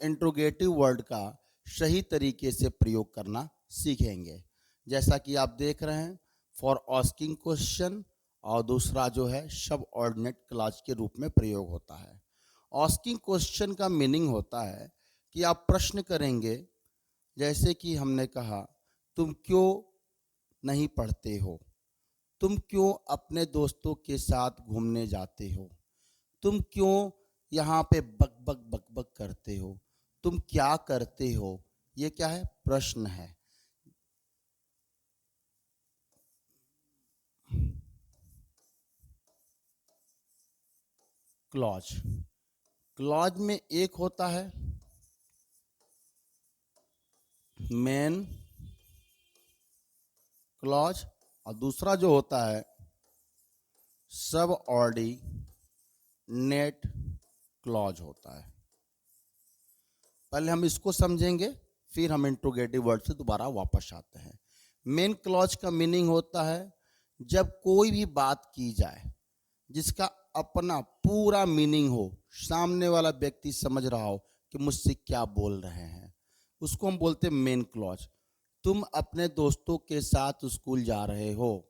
Interrogative word का सही तरीके से प्रयोग करना सीखेंगे। जैसा कि आप देख रहे हैं, फॉर आस्किंग क्वेश्चन, और दूसरा जो है सब ऑर्डिनेट क्लॉज के रूप में प्रयोग होता है। आस्किंग क्वेश्चन का मीनिंग होता है कि आप प्रश्न करेंगे, जैसे कि हमने कहा, तुम क्यों नहीं पढ़ते हो, तुम क्यों अपने दोस्तों के साथ घूमने जाते हो, तुम क्यों यहाँ पे बक बक बक बक करते हो, तुम क्या करते हो। ये क्या है? प्रश्न है। क्लॉज, क्लॉज में एक होता है मेन क्लॉज, और दूसरा जो होता है सब ऑर्डिनेट क्लॉज होता है। पहले हम इसको समझेंगे, फिर हम इंट्रोगेटिव वर्ड से दोबारा वापस आते हैं। मेन क्लॉज का मीनिंग होता है जब कोई भी बात की जाए जिसका अपना पूरा मीनिंग हो, सामने वाला व्यक्ति समझ रहा हो कि मुझसे क्या बोल रहे हैं, उसको हम बोलते हैं मेन क्लॉज। तुम अपने दोस्तों के साथ स्कूल जा रहे हो,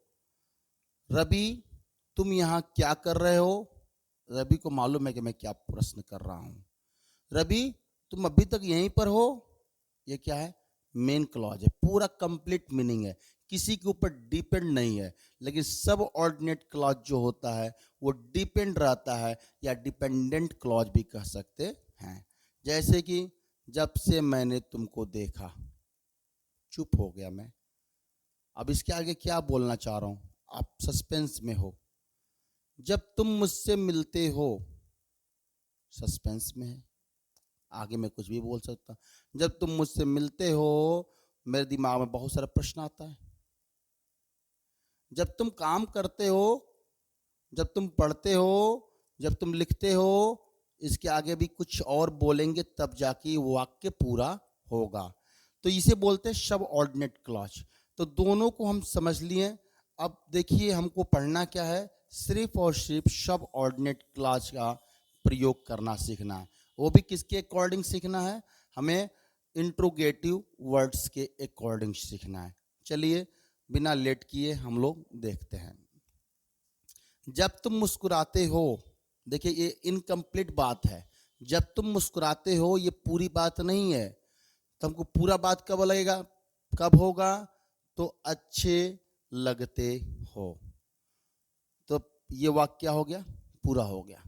रवि तुम यहाँ क्या कर रहे हो। रवि को मालूम है कि मैं क्या प्रश्न कर रहा हूँ। रवि तुम अभी तक यहीं पर हो। ये क्या है? मेन क्लॉज है, पूरा कंप्लीट मीनिंग है, किसी के ऊपर डिपेंड नहीं है। लेकिन सब ऑर्डिनेट क्लॉज जो होता है वो डिपेंड रहता है, या डिपेंडेंट क्लॉज भी कह सकते हैं। जैसे कि जब से मैंने तुमको देखा, चुप हो गया मैं। अब इसके आगे क्या बोलना चाह रहा हूं, आप सस्पेंस में हो। जब तुम मुझसे मिलते हो, सस्पेंस में है, आगे मैं कुछ भी बोल सकता। जब तुम मुझसे मिलते हो, मेरे दिमाग में बहुत सारा प्रश्न आता है। जब तुम काम करते हो, जब तुम पढ़ते हो, जब तुम लिखते हो, इसके आगे भी कुछ और बोलेंगे तब जाके वाक्य पूरा होगा। तो इसे बोलते हैं सब ऑर्डिनेट क्लॉज। तो दोनों को हम समझ लिए। अब देखिए हमको पढ़ना क्या है, सिर्फ और सिर्फ सब ऑर्डिनेट क्लॉज का प्रयोग करना सीखना है। वो भी किसके अकॉर्डिंग सीखना है? हमें इंट्रोगेटिव वर्ड्स के अकॉर्डिंग सीखना है। चलिए बिना लेट किए हम लोग देखते हैं। जब तुम मुस्कुराते हो, देखिए ये इनकम्प्लीट बात है। जब तुम मुस्कुराते हो ये पूरी बात नहीं है। तो हमको पूरा बात कब लगेगा, कब होगा? तो अच्छे लगते हो। तो ये वाक्य क्या हो गया? पूरा हो गया।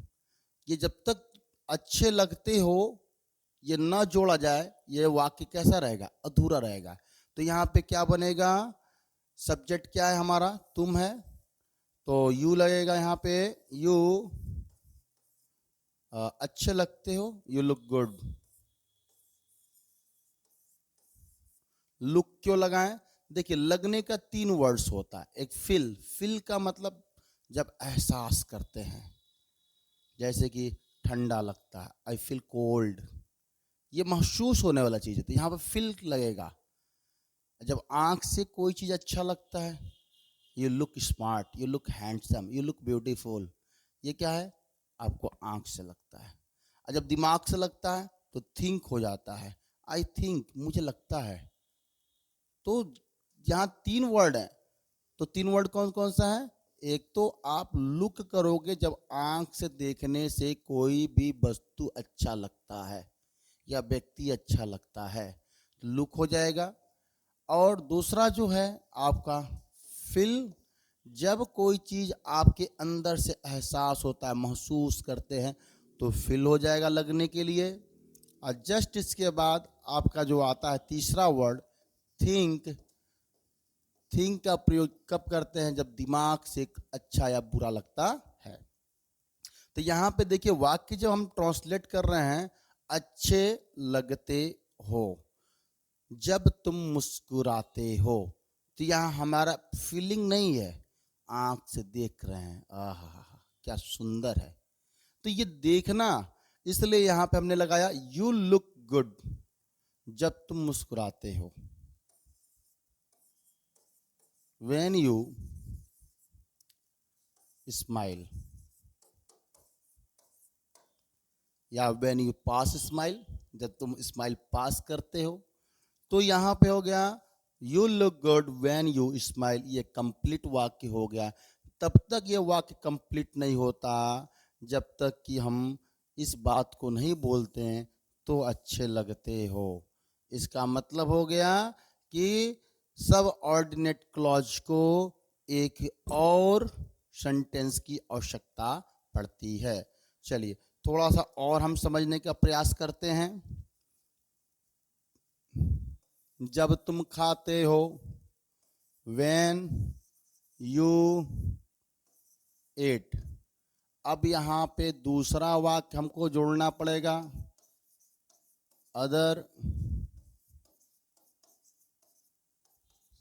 ये जब तक अच्छे लगते हो ये ना जोड़ा जाए, ये वाक्य कैसा रहेगा? अधूरा रहेगा। तो यहाँ पे क्या बनेगा? सब्जेक्ट क्या है हमारा? तुम है, तो यू लगेगा यहाँ पे। यू अच्छे लगते हो, यू लुक गुड। लुक क्यों लगाएं? देखिए लगने का तीन वर्ड्स होता है। एक फिल, फिल का मतलब जब एहसास करते हैं, जैसे कि ठंडा लगता है, आई फील कोल्ड, ये महसूस होने वाला चीज है, तो यहाँ पे फिल लगेगा। जब आंख से कोई चीज अच्छा लगता है, you look smart, you look handsome, you look beautiful, ये क्या है? आपको आंख से लगता है। और जब दिमाग से लगता है तो थिंक हो जाता है, आई थिंक, मुझे लगता है। तो यहाँ तीन वर्ड है। तो तीन वर्ड कौन कौन सा है? एक तो आप लुक करोगे जब आंख से देखने से कोई भी वस्तु अच्छा लगता है या व्यक्ति अच्छा लगता है, लुक हो जाएगा। और दूसरा जो है आपका फील, जब कोई चीज आपके अंदर से एहसास होता है, महसूस करते हैं, तो फील हो जाएगा लगने के लिए। और जस्ट इसके बाद आपका जो आता है तीसरा वर्ड थिंक। थिंक का प्रयोग कब करते हैं? जब दिमाग से अच्छा या बुरा लगता है। तो यहाँ पे देखिए वाक्य जब हम ट्रांसलेट कर रहे हैं, अच्छे लगते हो, जब तुम मुस्कुराते हो, तो यहाँ हमारा फीलिंग नहीं है, आंख से देख रहे हैं, आहा क्या सुंदर है। तो ये देखना, इसलिए यहाँ पे हमने लगाया यू लुक गुड, जब तुम मुस्कुराते हो, व्हेन यू स्माइल, या व्हेन यू पास स्माइल, जब तुम स्माइल पास करते हो। तो यहाँ पे हो गया you look good when you smile, ये कंप्लीट वाक्य हो गया। तब तक ये वाक्य कंप्लीट नहीं होता जब तक कि हम इस बात को नहीं बोलते हैं तो अच्छे लगते हो। इसका मतलब हो गया कि सब ऑर्डिनेट क्लॉज को एक और सेंटेंस की आवश्यकता पड़ती है। चलिए थोड़ा सा और हम समझने का प्रयास करते हैं। जब तुम खाते हो, when you eat। अब यहाँ पे दूसरा वाक्य हमको जोड़ना पड़ेगा, अदर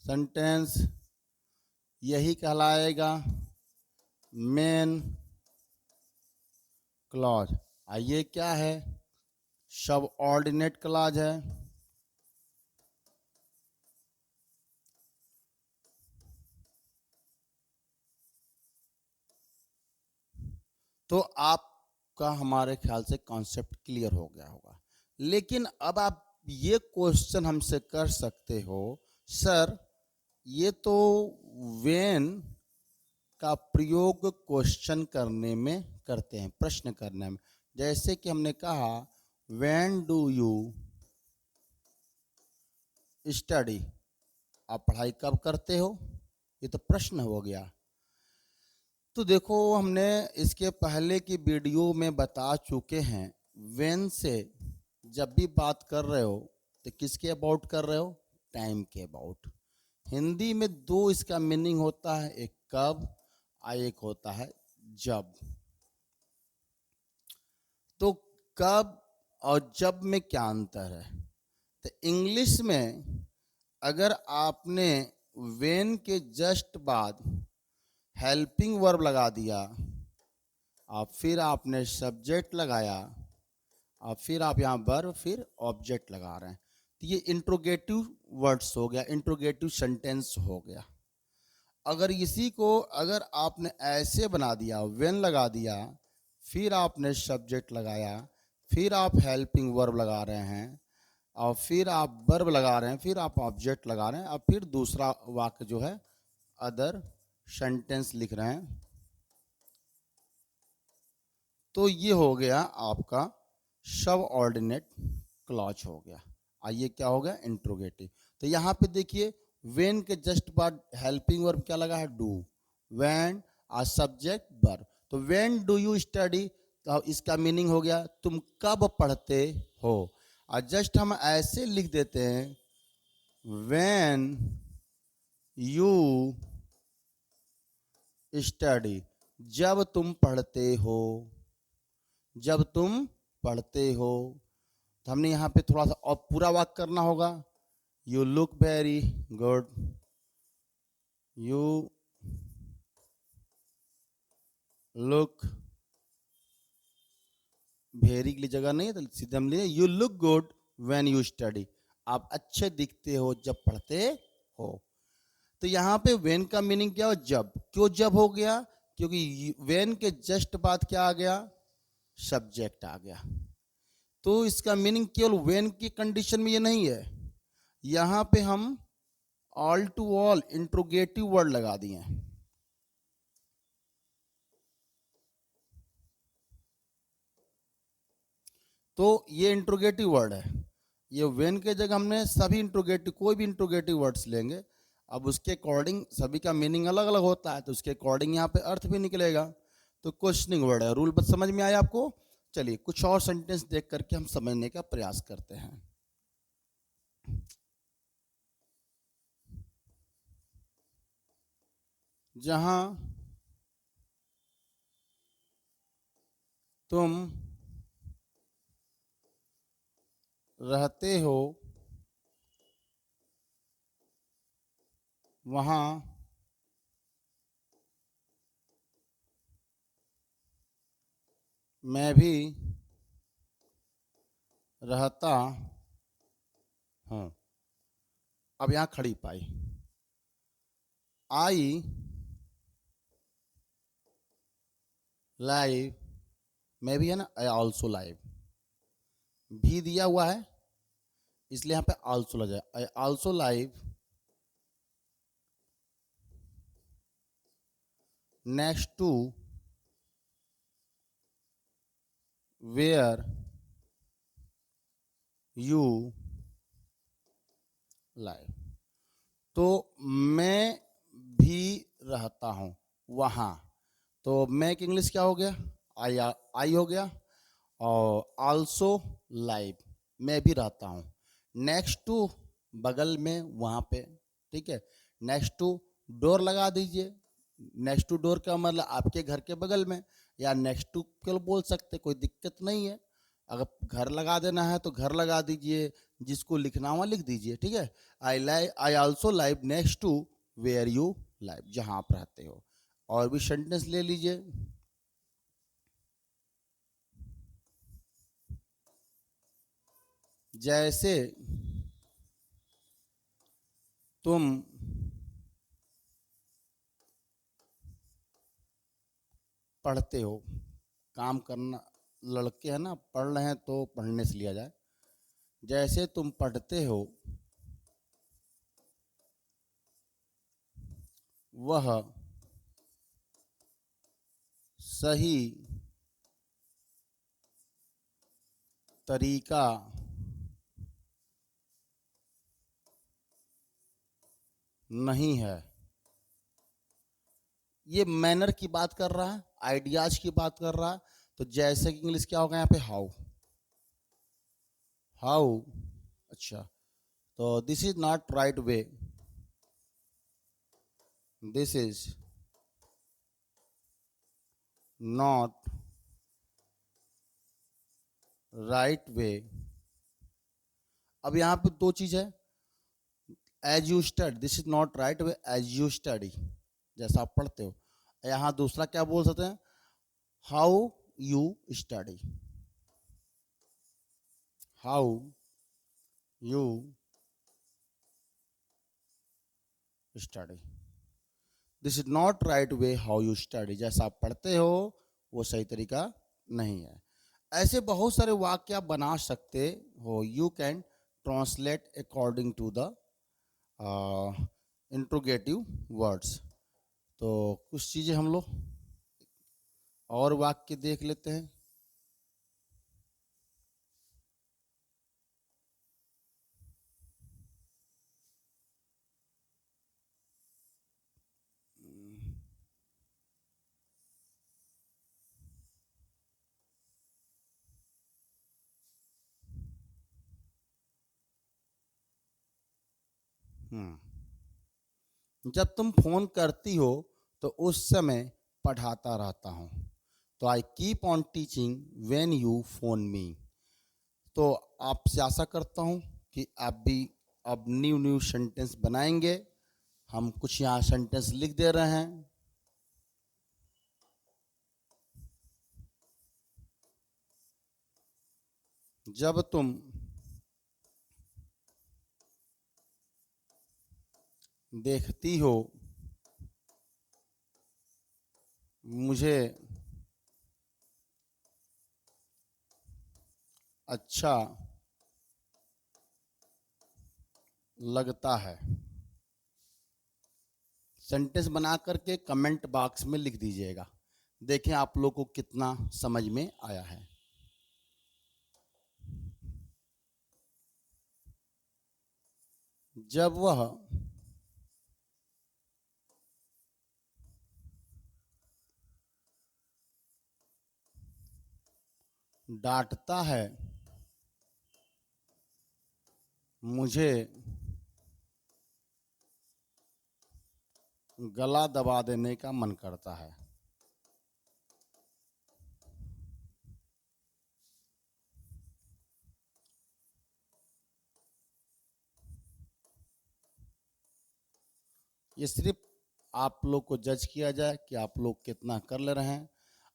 सेंटेंस, यही कहलाएगा मेन क्लॉज। ये क्या है? सब ऑर्डिनेट क्लॉज है। तो आपका हमारे ख्याल से कॉन्सेप्ट क्लियर हो गया होगा। लेकिन अब आप ये क्वेश्चन हमसे कर सकते हो, सर ये तो वेन का प्रयोग क्वेश्चन करने में करते हैं, प्रश्न करने में। जैसे कि हमने कहा व्हेन डू यू स्टडी, आप पढ़ाई कब करते हो, ये तो प्रश्न हो गया। तो देखो हमने इसके पहले की वीडियो में बता चुके हैं, व्हेन से जब भी बात कर रहे हो तो किसके अबाउट कर रहे हो? टाइम के अबाउट। हिंदी में दो इसका मीनिंग होता है, एक कब और एक होता है जब। तो कब और जब में क्या अंतर है? तो इंग्लिश में अगर आपने व्हेन के जस्ट बाद हेल्पिंग वर्ब लगा दिया और फिर आपने सब्जेक्ट लगाया और फिर आप यहाँ वर्ब फिर ऑब्जेक्ट लगा रहे हैं, तो ये इंट्रोगेटिव वर्ड्स हो गया, इंट्रोगेटिव सेंटेंस हो गया। अगर इसी को अगर आपने ऐसे बना दिया, व्हेन लगा दिया, फिर आपने सब्जेक्ट लगाया, फिर आप हेल्पिंग वर्ब लगा रहे हैं और फिर आप वर्ब लगा रहे हैं, फिर आप ऑब्जेक्ट लगा रहे हैं और फिर दूसरा वाक्य जो है अदर सेंटेंस लिख रहे हैं, तो ये हो गया आपका सब ऑर्डिनेट क्लॉज हो गया। आइए क्या हो गया? इंट्रोगेटिव। तो यहाँ पे देखिए व्हेन के जस्ट बाद हेल्पिंग वर्ब क्या लगा है? Do. When a subject verb. तो व्हेन डू यू स्टडी, तो इसका मीनिंग हो गया तुम कब पढ़ते हो। और जस्ट हम ऐसे लिख देते हैं व्हेन यू स्टडी, जब तुम पढ़ते हो, जब तुम पढ़ते हो। तो हमने यहाँ पे थोड़ा सा और पूरा वाक्य करना होगा। You look very good, you look, very के लिए जगह नहीं है तो सीधे हम लिए you look good when you study, आप अच्छे दिखते हो जब पढ़ते हो। तो यहाँ पे व्हेन का मीनिंग क्या हो? जब। क्यों जब हो गया? क्योंकि व्हेन के जस्ट बाद क्या आ गया? सब्जेक्ट आ गया। तो इसका मीनिंग केवल व्हेन की कंडीशन में ये नहीं है, यहां पे हम all to all interrogative word लगा दिए हैं। तो ये इंट्रोगेटिव वर्ड है, ये व्हेन के जगह हमने सभी इंट्रोगेटिव, कोई भी इंट्रोगेटिव वर्ड्स लेंगे, अब उसके अकॉर्डिंग सभी का मीनिंग अलग अलग होता है, तो उसके अकॉर्डिंग यहाँ पे अर्थ भी निकलेगा। तो क्वेश्चनिंग वर्ड है। रूल बस समझ में आया आपको? चलिए कुछ और सेंटेंस देख करके हम समझने का प्रयास करते हैं। जहां तुम रहते हो वहां मैं भी रहता हूं। अब यहां खड़ी पाई, आई लाइव, मैं भी है ना, आई ऑल्सो लाइव। भी दिया हुआ है इसलिए यहाँ पे आल्सो लग जाए। I also live next to where you live. तो मैं भी रहता हूं वहां। तो मैं की इंग्लिश क्या हो गया? आई आई हो गया। और आल्सो लाइव मैं भी रहता हूँ। नेक्स्ट टू बगल में वहां पे, ठीक है। नेक्स्ट टू डोर लगा दीजिए। नेक्स्ट टू डोर का मतलब आपके घर के बगल में, या नेक्स्ट टू के बोल सकते, कोई दिक्कत नहीं है। अगर घर लगा देना है तो घर लगा दीजिए, जिसको लिखना हुआ लिख दीजिए, ठीक है। I also live next to where you live, जहां आप रहते हो। और भी सेंटेंस ले लीजिए। जैसे तुम पढ़ते हो, काम करना, लड़के हैं ना, पढ़ रहे हैं तो पढ़ने से लिया जाए। जैसे तुम पढ़ते हो वह सही तरीका नहीं है। ये मैनर की बात कर रहा है, आइडियाज की बात कर रहा है। तो जैसे कि इंग्लिश क्या होगा यहाँ पे? हाउ। हाउ, अच्छा। तो this is not right way, this is not right way. अब यहाँ पे दो चीज है। As you study, this is not right way as you study, जैसा आप पढ़ते हो। यहाँ दूसरा क्या बोल सकते हैं? How you study, how you study. This is not right way how you study, जैसा आप पढ़ते हो वो सही तरीका नहीं है। ऐसे बहुत सारे वाक्य आप बना सकते हो। You can translate according to the interrogative words. तो कुछ चीजें हम लोग और वाक्य देख लेते हैं। जब तुम फोन करती हो तो उस समय पढ़ाता रहता हूँ। तो I keep on teaching when you phone me. तो आपसे आशा करता हूँ कि आप भी अब न्यू न्यू सेंटेंस बनाएंगे। हम कुछ यहाँ सेंटेंस लिख दे रहे हैं। जब तुम देखती हो मुझे अच्छा लगता है। सेंटेंस बना करके कमेंट बॉक्स में लिख दीजिएगा। देखें आप लोग को कितना समझ में आया है। जब वह डांटता है मुझे गला दबा देने का मन करता है। ये सिर्फ आप लोग को जज किया जाए कि आप लोग कितना कर ले रहे हैं।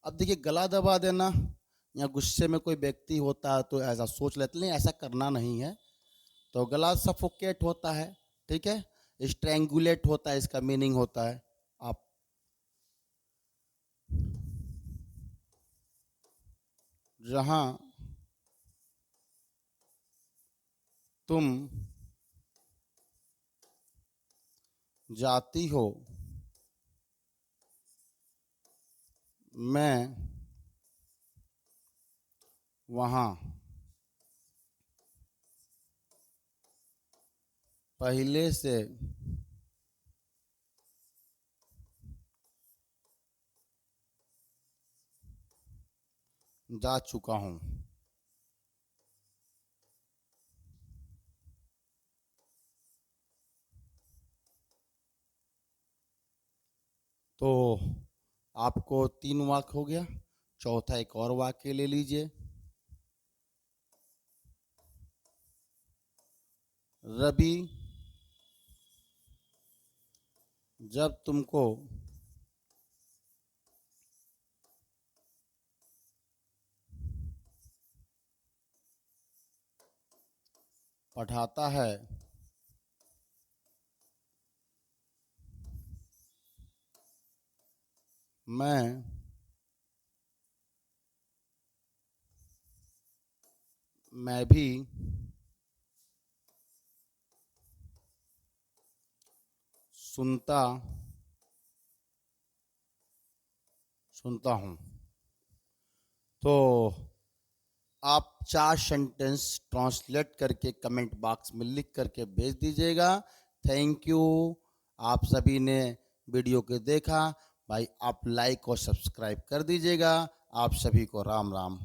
अब देखिए, गला दबा देना या गुस्से में कोई व्यक्ति होता है तो ऐसा सोच लेते, नहीं ऐसा करना नहीं है। तो गला सफोकेट होता है, ठीक है। स्ट्रैंगुलेट होता है, इसका मीनिंग होता है। आप जहां तुम जाती हो, मैं वहां पहले से जा चुका हूं। तो आपको 3 वाक्य हो गया। चौथा एक और वाक्य ले लीजिए। रवि जब तुमको पढ़ाता है, मैं भी सुनता सुनता हूं। तो आप 4 सेंटेंस ट्रांसलेट करके कमेंट बॉक्स में लिख करके भेज दीजिएगा। Thank you. आप सभी ने वीडियो को देखा। भाई आप लाइक और सब्सक्राइब कर दीजिएगा। आप सभी को राम राम।